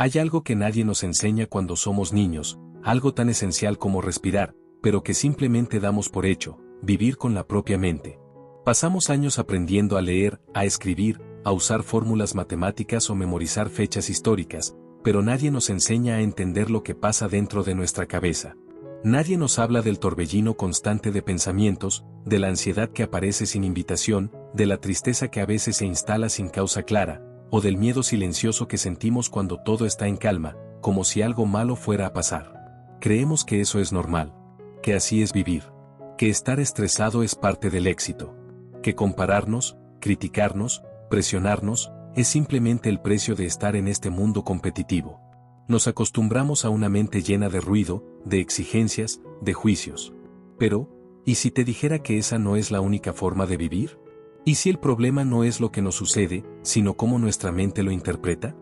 Hay algo que nadie nos enseña cuando somos niños, algo tan esencial como respirar, pero que simplemente damos por hecho: vivir con la propia mente. Pasamos años aprendiendo a leer, a escribir, a usar fórmulas matemáticas o memorizar fechas históricas, pero nadie nos enseña a entender lo que pasa dentro de nuestra cabeza. Nadie nos habla del torbellino constante de pensamientos, de la ansiedad que aparece sin invitación, de la tristeza que a veces se instala sin causa clara, o del miedo silencioso que sentimos cuando todo está en calma, como si algo malo fuera a pasar. Creemos que eso es normal, que así es vivir, que estar estresado es parte del éxito, que compararnos, criticarnos, presionarnos, es simplemente el precio de estar en este mundo competitivo. Nos acostumbramos a una mente llena de ruido, de exigencias, de juicios. Pero, ¿y si te dijera que esa no es la única forma de vivir? ¿Y si el problema no es lo que nos sucede, sino cómo nuestra mente lo interpreta?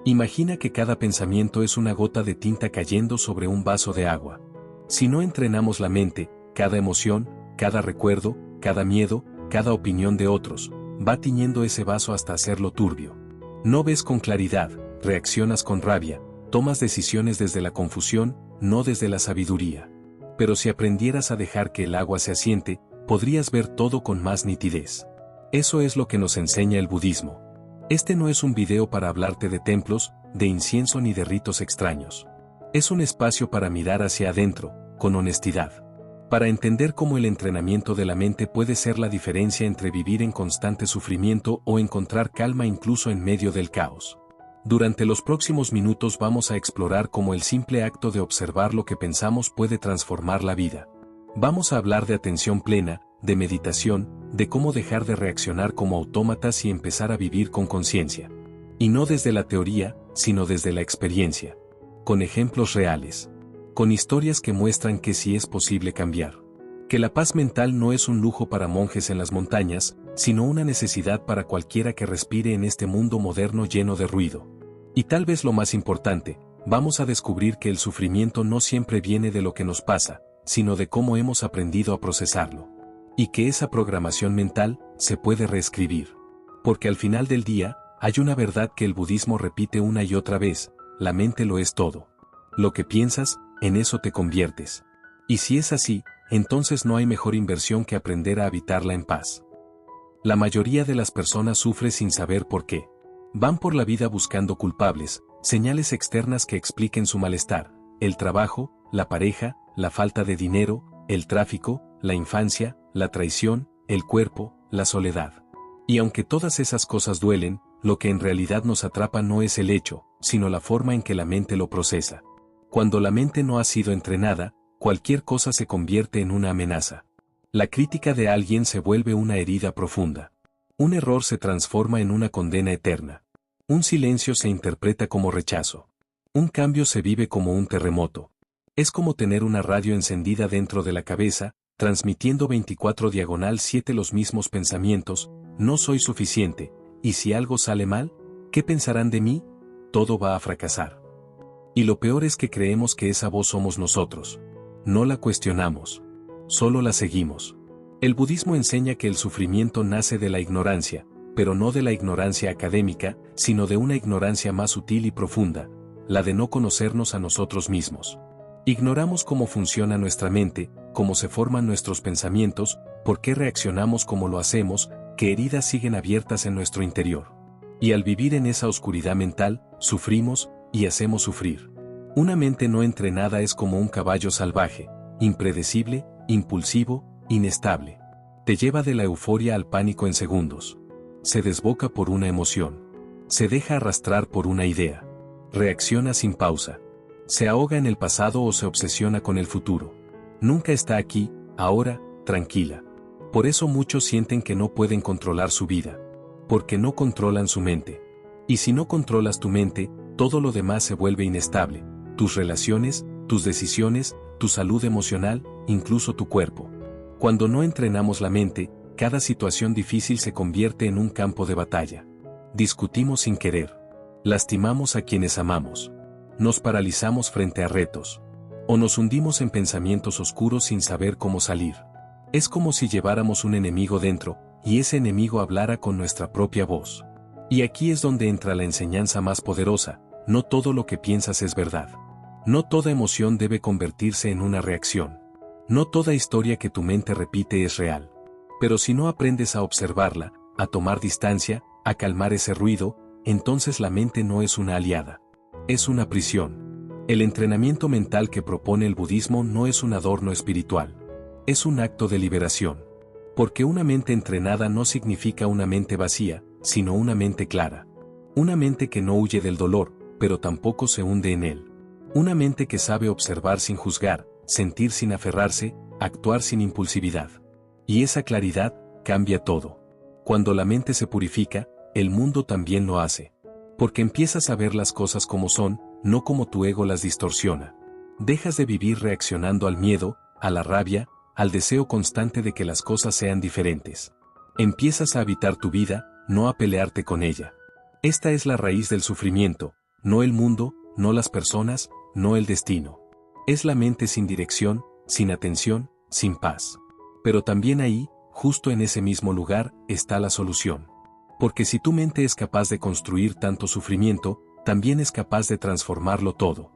Imagina que cada pensamiento es una gota de tinta cayendo sobre un vaso de agua. Si no entrenamos la mente, cada emoción, cada recuerdo, cada miedo, cada opinión de otros, va tiñendo ese vaso hasta hacerlo turbio. No ves con claridad, reaccionas con rabia, tomas decisiones desde la confusión, no desde la sabiduría. Pero si aprendieras a dejar que el agua se asiente, podrías ver todo con más nitidez. Eso es lo que nos enseña el budismo. Este no es un video para hablarte de templos, de incienso ni de ritos extraños. Es un espacio para mirar hacia adentro, con honestidad. Para entender cómo el entrenamiento de la mente puede ser la diferencia entre vivir en constante sufrimiento o encontrar calma incluso en medio del caos. Durante los próximos minutos vamos a explorar cómo el simple acto de observar lo que pensamos puede transformar la vida. Vamos a hablar de atención plena, de meditación, de cómo dejar de reaccionar como autómatas y empezar a vivir con conciencia. Y no desde la teoría, sino desde la experiencia. Con ejemplos reales. Con historias que muestran que sí es posible cambiar. Que la paz mental no es un lujo para monjes en las montañas, sino una necesidad para cualquiera que respire en este mundo moderno lleno de ruido. Y tal vez lo más importante, vamos a descubrir que el sufrimiento no siempre viene de lo que nos pasa, sino de cómo hemos aprendido a procesarlo. Y que esa programación mental se puede reescribir. Porque al final del día, hay una verdad que el budismo repite una y otra vez: la mente lo es todo. Lo que piensas, en eso te conviertes. Y si es así, entonces no hay mejor inversión que aprender a habitarla en paz. La mayoría de las personas sufre sin saber por qué. Van por la vida buscando culpables, señales externas que expliquen su malestar: el trabajo, la pareja, la falta de dinero, el tráfico, la infancia, la traición, el cuerpo, la soledad. Y aunque todas esas cosas duelen, lo que en realidad nos atrapa no es el hecho, sino la forma en que la mente lo procesa. Cuando la mente no ha sido entrenada, cualquier cosa se convierte en una amenaza. La crítica de alguien se vuelve una herida profunda. Un error se transforma en una condena eterna. Un silencio se interpreta como rechazo. Un cambio se vive como un terremoto. Es como tener una radio encendida dentro de la cabeza, transmitiendo 24/7 los mismos pensamientos: no soy suficiente, y si algo sale mal, ¿qué pensarán de mí? Todo va a fracasar. Y lo peor es que creemos que esa voz somos nosotros. No la cuestionamos. Solo la seguimos. El budismo enseña que el sufrimiento nace de la ignorancia, pero no de la ignorancia académica, sino de una ignorancia más sutil y profunda, la de no conocernos a nosotros mismos. Ignoramos cómo funciona nuestra mente, cómo se forman nuestros pensamientos, por qué reaccionamos como lo hacemos, qué heridas siguen abiertas en nuestro interior. Y al vivir en esa oscuridad mental, sufrimos y hacemos sufrir. Una mente no entrenada es como un caballo salvaje, impredecible, impulsivo, inestable. Te lleva de la euforia al pánico en segundos. Se desboca por una emoción. Se deja arrastrar por una idea. Reacciona sin pausa. Se ahoga en el pasado o se obsesiona con el futuro. Nunca está aquí, ahora, tranquila. Por eso muchos sienten que no pueden controlar su vida. Porque no controlan su mente. Y si no controlas tu mente, todo lo demás se vuelve inestable. Tus relaciones, tus decisiones, tu salud emocional, incluso tu cuerpo. Cuando no entrenamos la mente, cada situación difícil se convierte en un campo de batalla. Discutimos sin querer. Lastimamos a quienes amamos. Nos paralizamos frente a retos. O nos hundimos en pensamientos oscuros sin saber cómo salir. Es como si lleváramos un enemigo dentro, y ese enemigo hablara con nuestra propia voz. Y aquí es donde entra la enseñanza más poderosa: no todo lo que piensas es verdad. No toda emoción debe convertirse en una reacción. No toda historia que tu mente repite es real. Pero si no aprendes a observarla, a tomar distancia, a calmar ese ruido, entonces la mente no es una aliada. Es una prisión. El entrenamiento mental que propone el budismo no es un adorno espiritual. Es un acto de liberación. Porque una mente entrenada no significa una mente vacía, sino una mente clara. Una mente que no huye del dolor, pero tampoco se hunde en él. Una mente que sabe observar sin juzgar, sentir sin aferrarse, actuar sin impulsividad. Y esa claridad cambia todo. Cuando la mente se purifica, el mundo también lo hace. Porque empiezas a ver las cosas como son, no como tu ego las distorsiona. Dejas de vivir reaccionando al miedo, a la rabia, al deseo constante de que las cosas sean diferentes. Empiezas a habitar tu vida, no a pelearte con ella. Esta es la raíz del sufrimiento, no el mundo, no las personas, no el destino. Es la mente sin dirección, sin atención, sin paz. Pero también ahí, justo en ese mismo lugar, está la solución. Porque si tu mente es capaz de construir tanto sufrimiento, también es capaz de transformarlo todo.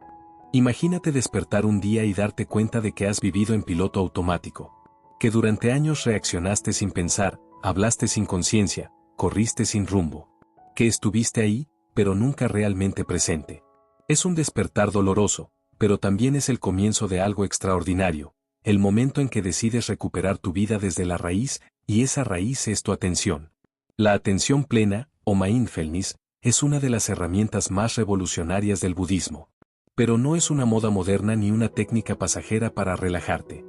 Imagínate despertar un día y darte cuenta de que has vivido en piloto automático. Que durante años reaccionaste sin pensar, hablaste sin conciencia, corriste sin rumbo. Que estuviste ahí, pero nunca realmente presente. Es un despertar doloroso, pero también es el comienzo de algo extraordinario, el momento en que decides recuperar tu vida desde la raíz, y esa raíz es tu atención. La atención plena, o mindfulness, es una de las herramientas más revolucionarias del budismo. Pero no es una moda moderna ni una técnica pasajera para relajarte.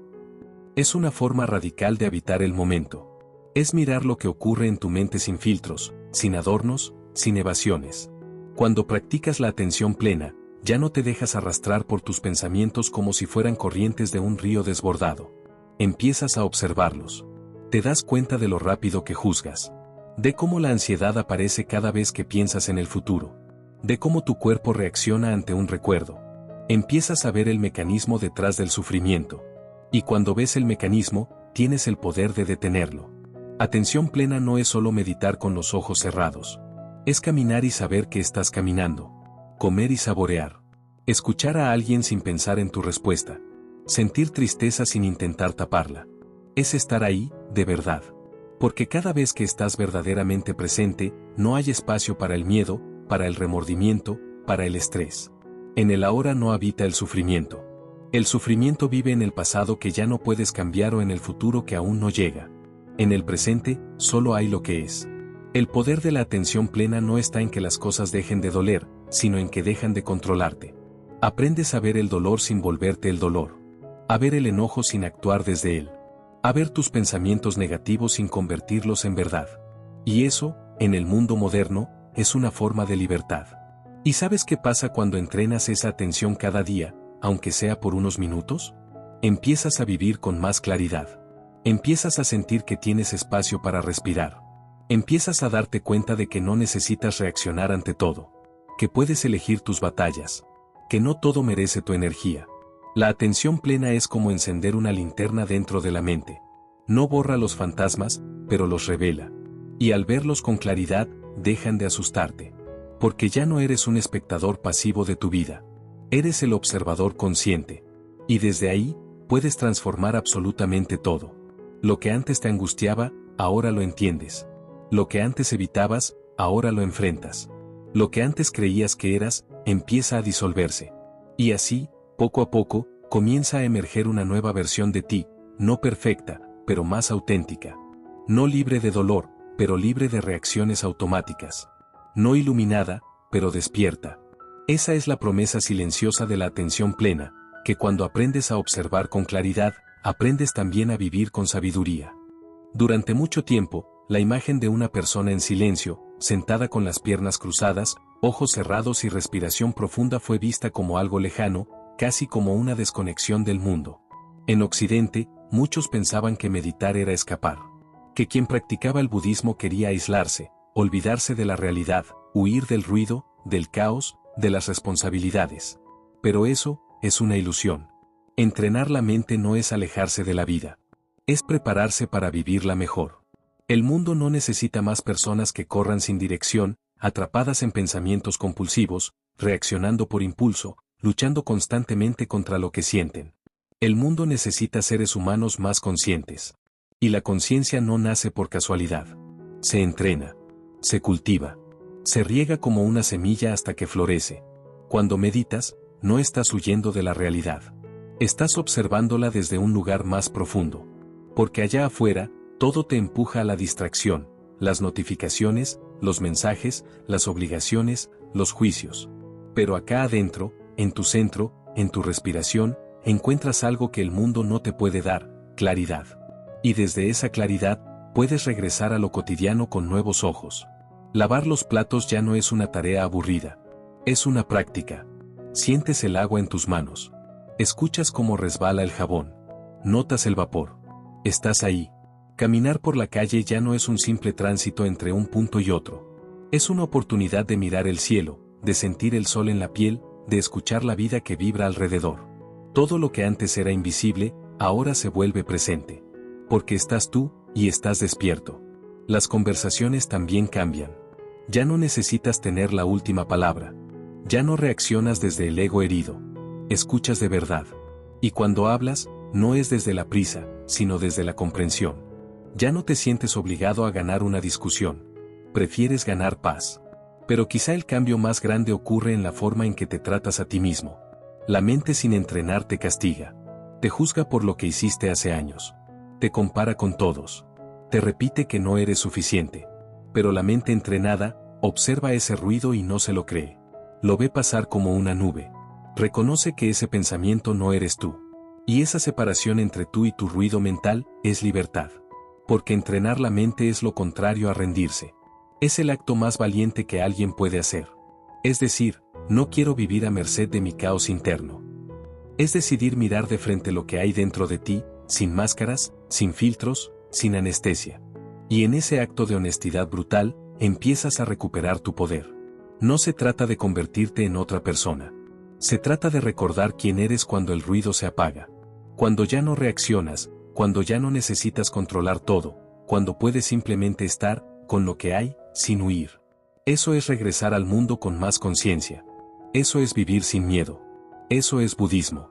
Es una forma radical de habitar el momento. Es mirar lo que ocurre en tu mente sin filtros, sin adornos, sin evasiones. Cuando practicas la atención plena, ya no te dejas arrastrar por tus pensamientos como si fueran corrientes de un río desbordado. Empiezas a observarlos. Te das cuenta de lo rápido que juzgas. De cómo la ansiedad aparece cada vez que piensas en el futuro. De cómo tu cuerpo reacciona ante un recuerdo. Empiezas a ver el mecanismo detrás del sufrimiento. Y cuando ves el mecanismo, tienes el poder de detenerlo. Atención plena no es solo meditar con los ojos cerrados. Es caminar y saber que estás caminando. Comer y saborear. Escuchar a alguien sin pensar en tu respuesta. Sentir tristeza sin intentar taparla. Es estar ahí, de verdad. Porque cada vez que estás verdaderamente presente, no hay espacio para el miedo, para el remordimiento, para el estrés. En el ahora no habita el sufrimiento. El sufrimiento vive en el pasado que ya no puedes cambiar o en el futuro que aún no llega. En el presente, solo hay lo que es. El poder de la atención plena no está en que las cosas dejen de doler, sino en que dejan de controlarte. Aprendes a ver el dolor sin volverte el dolor. A ver el enojo sin actuar desde él. A ver tus pensamientos negativos sin convertirlos en verdad. Y eso, en el mundo moderno, es una forma de libertad. ¿Y sabes qué pasa cuando entrenas esa atención cada día, aunque sea por unos minutos? Empiezas a vivir con más claridad. Empiezas a sentir que tienes espacio para respirar. Empiezas a darte cuenta de que no necesitas reaccionar ante todo. Que puedes elegir tus batallas. Que no todo merece tu energía. La atención plena es como encender una linterna dentro de la mente. No borra los fantasmas, pero los revela. Y al verlos con claridad, dejan de asustarte. Porque ya no eres un espectador pasivo de tu vida. Eres el observador consciente. Y desde ahí, puedes transformar absolutamente todo. Lo que antes te angustiaba, ahora lo entiendes. Lo que antes evitabas, ahora lo enfrentas. Lo que antes creías que eras, empieza a disolverse. Y así, poco a poco, comienza a emerger una nueva versión de ti, no perfecta, pero más auténtica. No libre de dolor, pero libre de reacciones automáticas. No iluminada, pero despierta. Esa es la promesa silenciosa de la atención plena, que cuando aprendes a observar con claridad, aprendes también a vivir con sabiduría. Durante mucho tiempo, la imagen de una persona en silencio, sentada con las piernas cruzadas, ojos cerrados y respiración profunda fue vista como algo lejano, casi como una desconexión del mundo. En Occidente, muchos pensaban que meditar era escapar. Que quien practicaba el budismo quería aislarse, olvidarse de la realidad, huir del ruido, del caos, de las responsabilidades. Pero eso, es una ilusión. Entrenar la mente no es alejarse de la vida. Es prepararse para vivirla mejor. El mundo no necesita más personas que corran sin dirección, atrapadas en pensamientos compulsivos, reaccionando por impulso, luchando constantemente contra lo que sienten. El mundo necesita seres humanos más conscientes. Y la conciencia no nace por casualidad. Se entrena, se cultiva, se riega como una semilla hasta que florece. Cuando meditas, no estás huyendo de la realidad. Estás observándola desde un lugar más profundo. Porque allá afuera, todo te empuja a la distracción, las notificaciones, los mensajes, las obligaciones, los juicios. Pero acá adentro, en tu centro, en tu respiración, encuentras algo que el mundo no te puede dar, claridad. Y desde esa claridad, puedes regresar a lo cotidiano con nuevos ojos. Lavar los platos ya no es una tarea aburrida. Es una práctica. Sientes el agua en tus manos. Escuchas cómo resbala el jabón. Notas el vapor. Estás ahí. Caminar por la calle ya no es un simple tránsito entre un punto y otro. Es una oportunidad de mirar el cielo, de sentir el sol en la piel, de escuchar la vida que vibra alrededor. Todo lo que antes era invisible, ahora se vuelve presente. Porque estás tú, y estás despierto. Las conversaciones también cambian. Ya no necesitas tener la última palabra. Ya no reaccionas desde el ego herido. Escuchas de verdad. Y cuando hablas, no es desde la prisa, sino desde la comprensión. Ya no te sientes obligado a ganar una discusión. Prefieres ganar paz. Pero quizá el cambio más grande ocurre en la forma en que te tratas a ti mismo. La mente sin entrenar te castiga. Te juzga por lo que hiciste hace años. Te compara con todos. Te repite que no eres suficiente. Pero la mente entrenada, observa ese ruido y no se lo cree. Lo ve pasar como una nube. Reconoce que ese pensamiento no eres tú. Y esa separación entre tú y tu ruido mental es libertad. Porque entrenar la mente es lo contrario a rendirse. Es el acto más valiente que alguien puede hacer. Es decir, no quiero vivir a merced de mi caos interno. Es decidir mirar de frente lo que hay dentro de ti, sin máscaras, sin filtros, sin anestesia. Y en ese acto de honestidad brutal, empiezas a recuperar tu poder. No se trata de convertirte en otra persona. Se trata de recordar quién eres cuando el ruido se apaga. Cuando ya no reaccionas, cuando ya no necesitas controlar todo, cuando puedes simplemente estar, con lo que hay, sin huir. Eso es regresar al mundo con más conciencia. Eso es vivir sin miedo. Eso es budismo.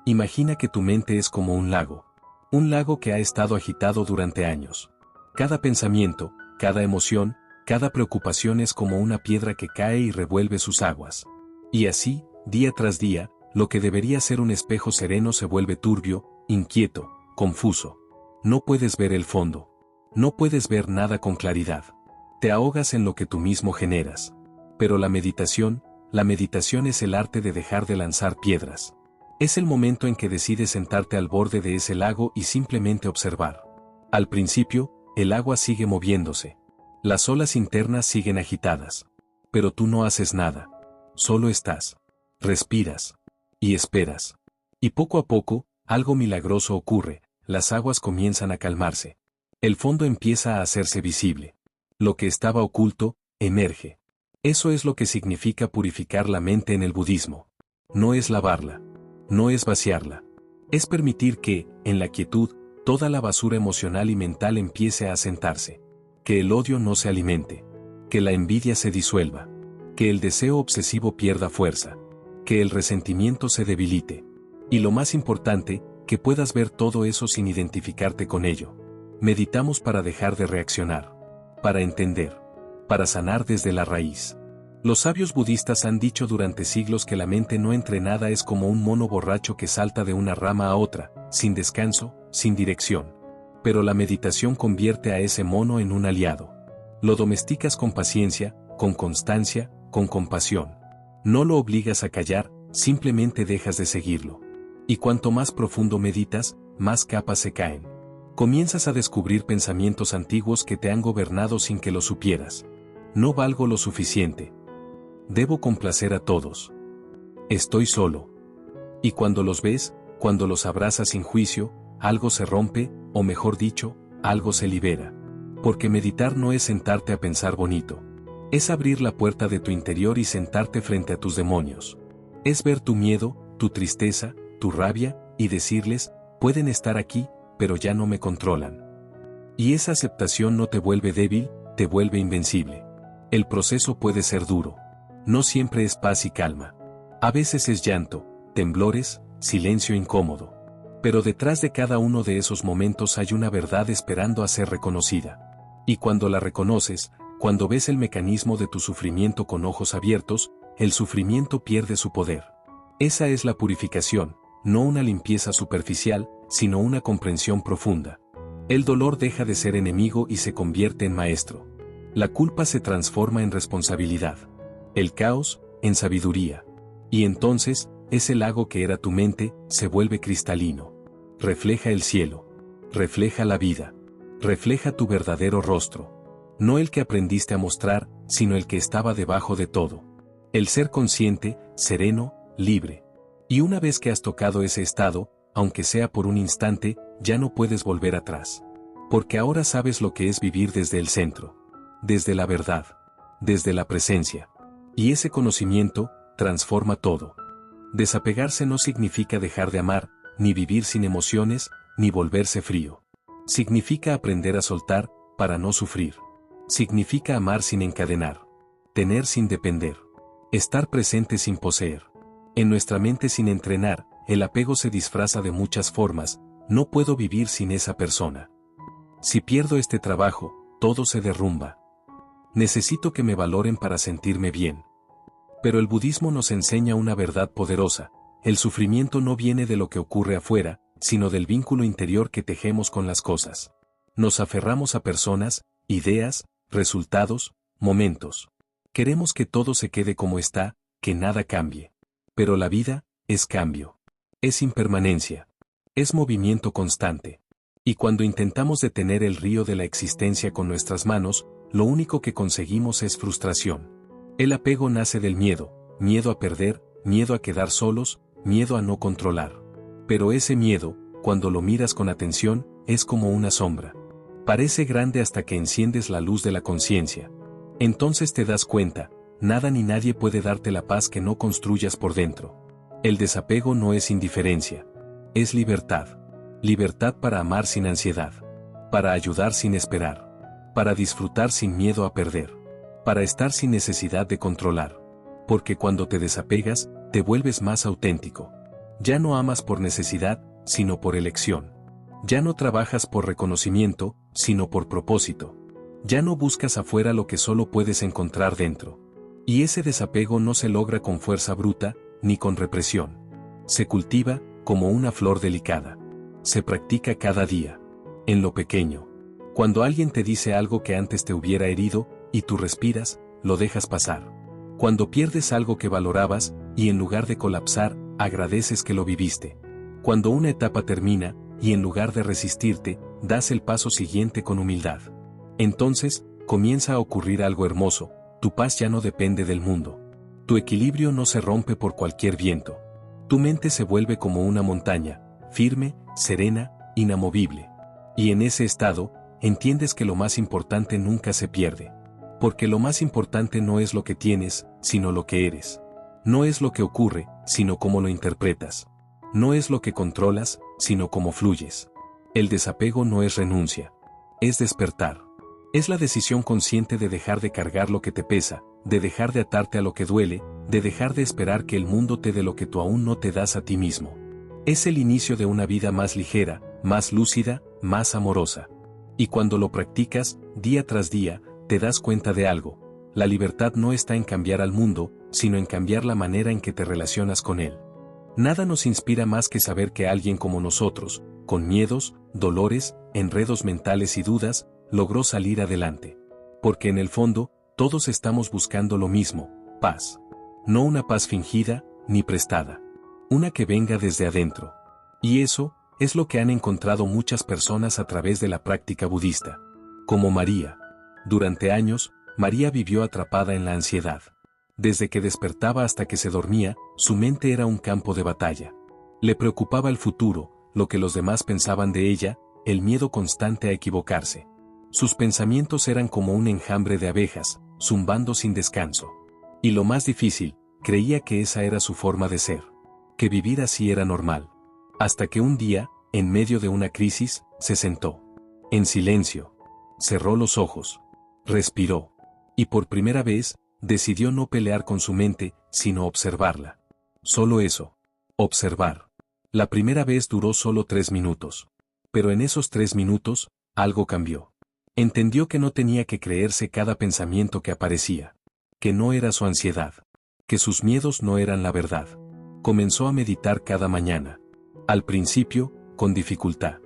Imagina que tu mente es como un lago. Un lago que ha estado agitado durante años. Cada pensamiento, cada emoción, cada preocupación es como una piedra que cae y revuelve sus aguas. Y así, día tras día, lo que debería ser un espejo sereno se vuelve turbio, inquieto, confuso. No puedes ver el fondo. No puedes ver nada con claridad. Te ahogas en lo que tú mismo generas. Pero la meditación es el arte de dejar de lanzar piedras. Es el momento en que decides sentarte al borde de ese lago y simplemente observar. Al principio, el agua sigue moviéndose. Las olas internas siguen agitadas. Pero tú no haces nada. Solo estás. Respiras. Y esperas. Y poco a poco, algo milagroso ocurre, las aguas comienzan a calmarse. El fondo empieza a hacerse visible. Lo que estaba oculto, emerge. Eso es lo que significa purificar la mente en el budismo. No es lavarla. No es vaciarla. Es permitir que, en la quietud, toda la basura emocional y mental empiece a asentarse. Que el odio no se alimente. Que la envidia se disuelva. Que el deseo obsesivo pierda fuerza. Que el resentimiento se debilite. Y lo más importante, que puedas ver todo eso sin identificarte con ello. Meditamos para dejar de reaccionar. Para entender. Para sanar desde la raíz. Los sabios budistas han dicho durante siglos que la mente no entrenada es como un mono borracho que salta de una rama a otra, sin descanso, sin dirección. Pero la meditación convierte a ese mono en un aliado. Lo domesticas con paciencia, con constancia, con compasión. No lo obligas a callar, simplemente dejas de seguirlo. Y cuanto más profundo meditas, más capas se caen. Comienzas a descubrir pensamientos antiguos que te han gobernado sin que lo supieras. No valgo lo suficiente. Debo complacer a todos. Estoy solo. Y cuando los ves, cuando los abrazas sin juicio, algo se rompe, o mejor dicho, algo se libera. Porque meditar no es sentarte a pensar bonito. Es abrir la puerta de tu interior y sentarte frente a tus demonios. Es ver tu miedo, tu tristeza, tu rabia, y decirles, pueden estar aquí, pero ya no me controlan. Y esa aceptación no te vuelve débil, te vuelve invencible. El proceso puede ser duro. No siempre es paz y calma. A veces es llanto, temblores, silencio incómodo. Pero detrás de cada uno de esos momentos hay una verdad esperando a ser reconocida. Y cuando la reconoces, cuando ves el mecanismo de tu sufrimiento con ojos abiertos, el sufrimiento pierde su poder. Esa es la purificación, no una limpieza superficial, sino una comprensión profunda. El dolor deja de ser enemigo y se convierte en maestro. La culpa se transforma en responsabilidad. El caos, en sabiduría. Y entonces, ese lago que era tu mente, se vuelve cristalino. Refleja el cielo. Refleja la vida. Refleja tu verdadero rostro. No el que aprendiste a mostrar, sino el que estaba debajo de todo. El ser consciente, sereno, libre. Y una vez que has tocado ese estado, aunque sea por un instante, ya no puedes volver atrás. Porque ahora sabes lo que es vivir desde el centro. Desde la verdad. Desde la presencia. Y ese conocimiento, transforma todo. Desapegarse no significa dejar de amar, ni vivir sin emociones, ni volverse frío. Significa aprender a soltar, para no sufrir. Significa amar sin encadenar. Tener sin depender. Estar presente sin poseer. En nuestra mente sin entrenar, el apego se disfraza de muchas formas. No puedo vivir sin esa persona. Si pierdo este trabajo, todo se derrumba. Necesito que me valoren para sentirme bien. Pero el budismo nos enseña una verdad poderosa. El sufrimiento no viene de lo que ocurre afuera, sino del vínculo interior que tejemos con las cosas. Nos aferramos a personas, ideas, resultados, momentos. Queremos que todo se quede como está, que nada cambie. Pero la vida, es cambio. Es impermanencia. Es movimiento constante. Y cuando intentamos detener el río de la existencia con nuestras manos, lo único que conseguimos es frustración. El apego nace del miedo, miedo a perder, miedo a quedar solos, miedo a no controlar. Pero ese miedo, cuando lo miras con atención, es como una sombra. Parece grande hasta que enciendes la luz de la conciencia. Entonces te das cuenta, nada ni nadie puede darte la paz que no construyas por dentro. El desapego no es indiferencia. Es libertad. Libertad para amar sin ansiedad. Para ayudar sin esperar. Para disfrutar sin miedo a perder. Para estar sin necesidad de controlar. Porque cuando te desapegas, te vuelves más auténtico. Ya no amas por necesidad, sino por elección. Ya no trabajas por reconocimiento, sino por propósito. Ya no buscas afuera lo que solo puedes encontrar dentro. Y ese desapego no se logra con fuerza bruta, ni con represión. Se cultiva, como una flor delicada. Se practica cada día. En lo pequeño. Cuando alguien te dice algo que antes te hubiera herido, y tú respiras, lo dejas pasar. Cuando pierdes algo que valorabas, y en lugar de colapsar, agradeces que lo viviste. Cuando una etapa termina, y en lugar de resistirte, das el paso siguiente con humildad. Entonces, comienza a ocurrir algo hermoso, tu paz ya no depende del mundo. Tu equilibrio no se rompe por cualquier viento. Tu mente se vuelve como una montaña, firme, serena, inamovible. Y en ese estado, entiendes que lo más importante nunca se pierde. Porque lo más importante no es lo que tienes, sino lo que eres. No es lo que ocurre, sino cómo lo interpretas. No es lo que controlas, sino cómo fluyes. El desapego no es renuncia. Es despertar. Es la decisión consciente de dejar de cargar lo que te pesa, de dejar de atarte a lo que duele, de dejar de esperar que el mundo te dé lo que tú aún no te das a ti mismo. Es el inicio de una vida más ligera, más lúcida, más amorosa. Y cuando lo practicas, día tras día, te das cuenta de algo. La libertad no está en cambiar al mundo, sino en cambiar la manera en que te relacionas con él. Nada nos inspira más que saber que alguien como nosotros, con miedos, dolores, enredos mentales y dudas, logró salir adelante. Porque en el fondo, todos estamos buscando lo mismo, paz. No una paz fingida, ni prestada. Una que venga desde adentro. Y eso, es lo que han encontrado muchas personas a través de la práctica budista. Como María. Durante años, María vivió atrapada en la ansiedad. Desde que despertaba hasta que se dormía, su mente era un campo de batalla. Le preocupaba el futuro, lo que los demás pensaban de ella, el miedo constante a equivocarse. Sus pensamientos eran como un enjambre de abejas, zumbando sin descanso. Y lo más difícil, creía que esa era su forma de ser. Que vivir así era normal. Hasta que un día, en medio de una crisis, se sentó. En silencio. Cerró los ojos. Respiró. Y por primera vez, decidió no pelear con su mente, sino observarla. Solo eso. Observar. La primera vez duró solo 3 minutos. Pero en esos 3 minutos, algo cambió. Entendió que no tenía que creerse cada pensamiento que aparecía. Que no era su ansiedad. Que sus miedos no eran la verdad. Comenzó a meditar cada mañana. Al principio, con dificultad.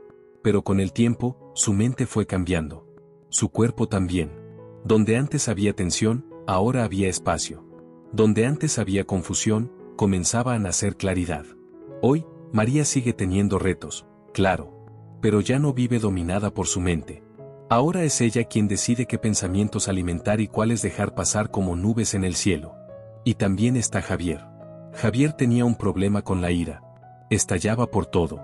Pero con el tiempo, su mente fue cambiando. Su cuerpo también. Donde antes había tensión, ahora había espacio. Donde antes había confusión, comenzaba a nacer claridad. Hoy, María sigue teniendo retos, claro. Pero ya no vive dominada por su mente. Ahora es ella quien decide qué pensamientos alimentar y cuáles dejar pasar como nubes en el cielo. Y también está Javier. Javier tenía un problema con la ira. Estallaba por todo.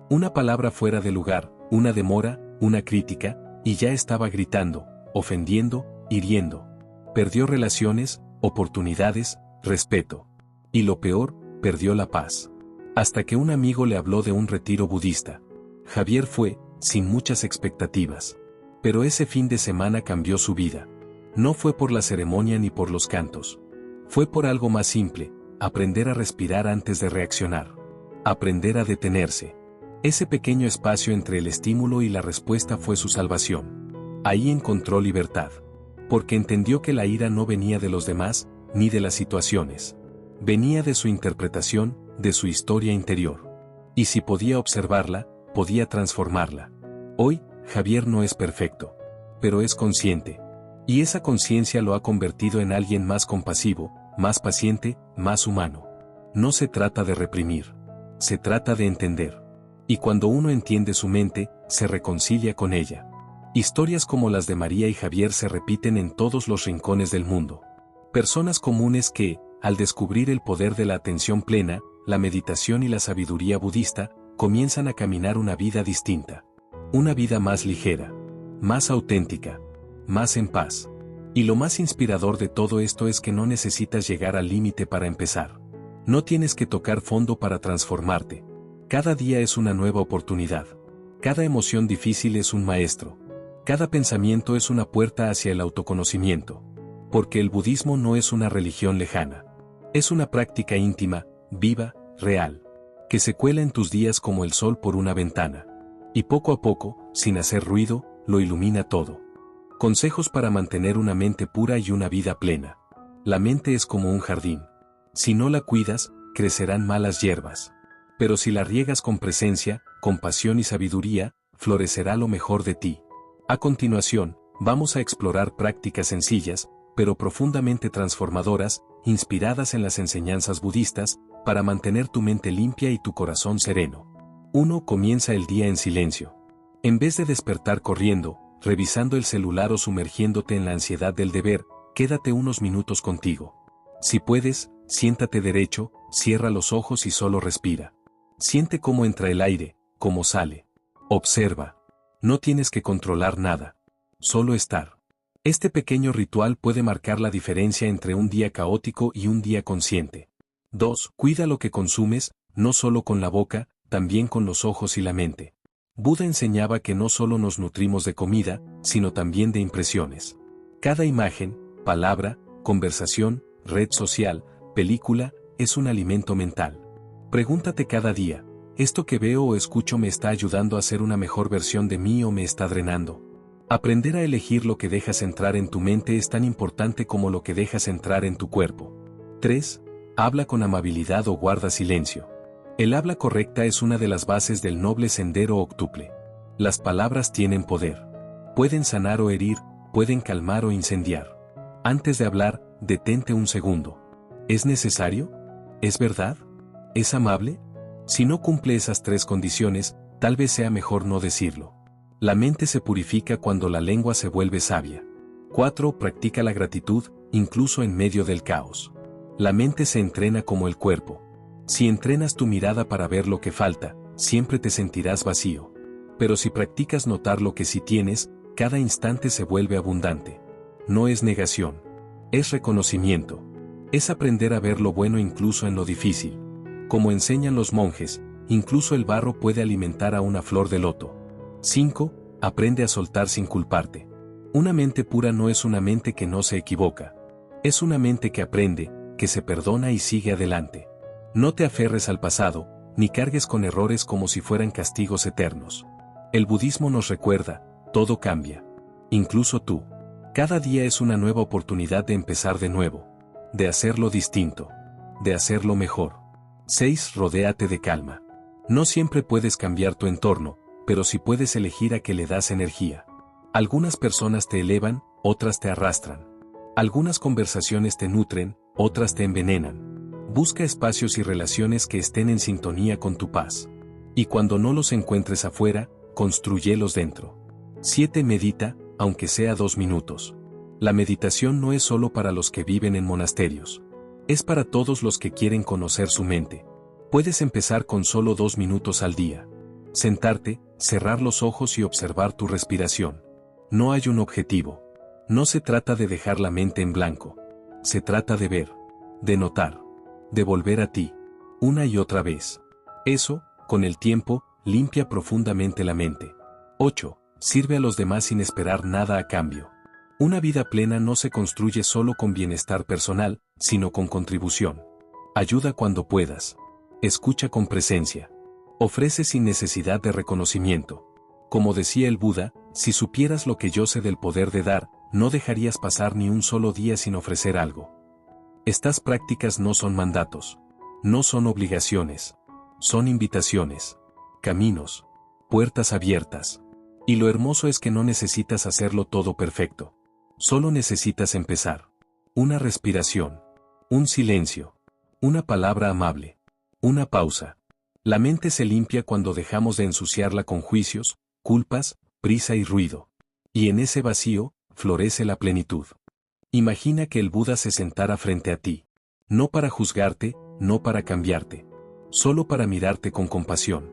Una palabra fuera de lugar, una demora, una crítica, y ya estaba gritando, ofendiendo, hiriendo. Perdió relaciones, oportunidades, respeto. Y lo peor, perdió la paz. Hasta que un amigo le habló de un retiro budista. Javier fue, sin muchas expectativas. Pero ese fin de semana cambió su vida. No fue por la ceremonia ni por los cantos. Fue por algo más simple, aprender a respirar antes de reaccionar. Aprender a detenerse. Ese pequeño espacio entre el estímulo y la respuesta fue su salvación. Ahí encontró libertad. Porque entendió que la ira no venía de los demás, ni de las situaciones. Venía de su interpretación, de su historia interior. Y si podía observarla, podía transformarla. Hoy, Javier no es perfecto. Pero es consciente. Y esa conciencia lo ha convertido en alguien más compasivo, más paciente, más humano. No se trata de reprimir. Se trata de entender. Y cuando uno entiende su mente, se reconcilia con ella. Historias como las de María y Javier se repiten en todos los rincones del mundo. Personas comunes que, al descubrir el poder de la atención plena, la meditación y la sabiduría budista, comienzan a caminar una vida distinta. Una vida más ligera, más auténtica, más en paz. Y lo más inspirador de todo esto es que no necesitas llegar al límite para empezar. No tienes que tocar fondo para transformarte. Cada día es una nueva oportunidad. Cada emoción difícil es un maestro. Cada pensamiento es una puerta hacia el autoconocimiento. Porque el budismo no es una religión lejana. Es una práctica íntima, viva, real. Que se cuela en tus días como el sol por una ventana. Y poco a poco, sin hacer ruido, lo ilumina todo. Consejos para mantener una mente pura y una vida plena. La mente es como un jardín. Si no la cuidas, crecerán malas hierbas. Pero si la riegas con presencia, compasión y sabiduría, florecerá lo mejor de ti. A continuación, vamos a explorar prácticas sencillas, pero profundamente transformadoras, inspiradas en las enseñanzas budistas, para mantener tu mente limpia y tu corazón sereno. 1. Comienza el día en silencio. En vez de despertar corriendo, revisando el celular o sumergiéndote en la ansiedad del deber, quédate unos minutos contigo. Si puedes, siéntate derecho, cierra los ojos y solo respira. Siente cómo entra el aire, cómo sale. Observa. No tienes que controlar nada. Solo estar. Este pequeño ritual puede marcar la diferencia entre un día caótico y un día consciente. 2. Cuida lo que consumes, no solo con la boca, también con los ojos y la mente. Buda enseñaba que no solo nos nutrimos de comida, sino también de impresiones. Cada imagen, palabra, conversación, red social, película, es un alimento mental. Pregúntate cada día, ¿esto que veo o escucho me está ayudando a ser una mejor versión de mí o me está drenando? Aprender a elegir lo que dejas entrar en tu mente es tan importante como lo que dejas entrar en tu cuerpo. 3. Habla con amabilidad o guarda silencio. El habla correcta es una de las bases del noble sendero octuple. Las palabras tienen poder. Pueden sanar o herir, pueden calmar o incendiar. Antes de hablar, detente un segundo. ¿Es necesario? ¿Es verdad? ¿Es amable? Si no cumple esas 3 condiciones, tal vez sea mejor no decirlo. La mente se purifica cuando la lengua se vuelve sabia. 4. Practica la gratitud, incluso en medio del caos. La mente se entrena como el cuerpo. Si entrenas tu mirada para ver lo que falta, siempre te sentirás vacío. Pero si practicas notar lo que sí tienes, cada instante se vuelve abundante. No es negación. Es reconocimiento. Es aprender a ver lo bueno incluso en lo difícil. Como enseñan los monjes, incluso el barro puede alimentar a una flor de loto. 5. Aprende a soltar sin culparte. Una mente pura no es una mente que no se equivoca. Es una mente que aprende, que se perdona y sigue adelante. No te aferres al pasado, ni cargues con errores como si fueran castigos eternos. El budismo nos recuerda, todo cambia. Incluso tú. Cada día es una nueva oportunidad de empezar de nuevo. De hacerlo distinto. De hacerlo mejor. 6. Rodéate de calma. No siempre puedes cambiar tu entorno, pero sí puedes elegir a qué le das energía. Algunas personas te elevan, otras te arrastran. Algunas conversaciones te nutren, otras te envenenan. Busca espacios y relaciones que estén en sintonía con tu paz. Y cuando no los encuentres afuera, constrúyelos dentro. 7. Medita, aunque sea 2 minutos. La meditación no es solo para los que viven en monasterios. Es para todos los que quieren conocer su mente. Puedes empezar con solo 2 minutos al día. Sentarte, cerrar los ojos y observar tu respiración. No hay un objetivo. No se trata de dejar la mente en blanco. Se trata de ver, de notar, de volver a ti, una y otra vez. Eso, con el tiempo, limpia profundamente la mente. 8. Sirve a los demás sin esperar nada a cambio. Una vida plena no se construye solo con bienestar personal, sino con contribución. Ayuda cuando puedas. Escucha con presencia. Ofrece sin necesidad de reconocimiento. Como decía el Buda, si supieras lo que yo sé del poder de dar, no dejarías pasar ni un solo día sin ofrecer algo. Estas prácticas no son mandatos. No son obligaciones. Son invitaciones. Caminos. Puertas abiertas. Y lo hermoso es que no necesitas hacerlo todo perfecto. Solo necesitas empezar. Una respiración. Un silencio. Una palabra amable. Una pausa. La mente se limpia cuando dejamos de ensuciarla con juicios, culpas, prisa y ruido. Y en ese vacío, florece la plenitud. Imagina que el Buda se sentara frente a ti. No para juzgarte, no para cambiarte. Solo para mirarte con compasión.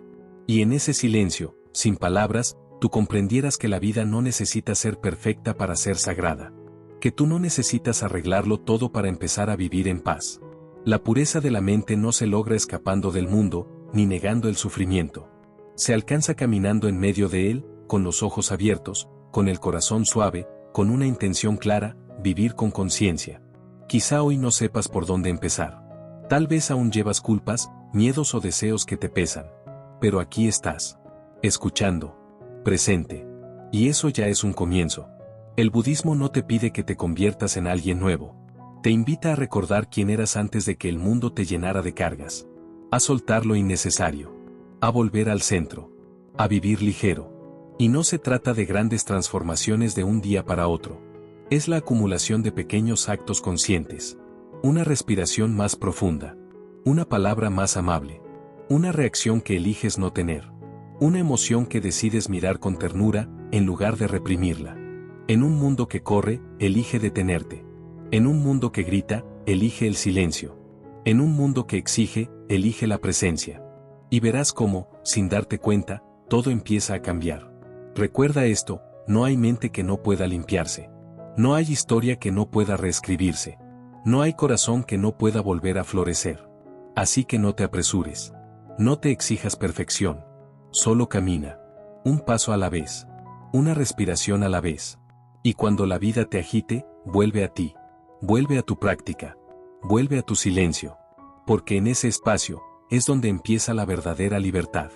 Y en ese silencio, sin palabras, tú comprendieras que la vida no necesita ser perfecta para ser sagrada. Que tú no necesitas arreglarlo todo para empezar a vivir en paz. La pureza de la mente no se logra escapando del mundo, ni negando el sufrimiento. Se alcanza caminando en medio de él, con los ojos abiertos, con el corazón suave, con una intención clara, vivir con conciencia. Quizá hoy no sepas por dónde empezar. Tal vez aún llevas culpas, miedos o deseos que te pesan. Pero aquí estás. Escuchando. Presente. Y eso ya es un comienzo. El budismo no te pide que te conviertas en alguien nuevo. Te invita a recordar quién eras antes de que el mundo te llenara de cargas. A soltar lo innecesario. A volver al centro. A vivir ligero. Y no se trata de grandes transformaciones de un día para otro. Es la acumulación de pequeños actos conscientes. Una respiración más profunda. Una palabra más amable. Una reacción que eliges no tener. Una emoción que decides mirar con ternura, en lugar de reprimirla. En un mundo que corre, elige detenerte. En un mundo que grita, elige el silencio. En un mundo que exige, elige la presencia. Y verás cómo, sin darte cuenta, todo empieza a cambiar. Recuerda esto, no hay mente que no pueda limpiarse. No hay historia que no pueda reescribirse. No hay corazón que no pueda volver a florecer. Así que no te apresures. No te exijas perfección. Solo camina. Un paso a la vez. Una respiración a la vez. Y cuando la vida te agite, vuelve a ti. Vuelve a tu práctica. Vuelve a tu silencio. Porque en ese espacio, es donde empieza la verdadera libertad.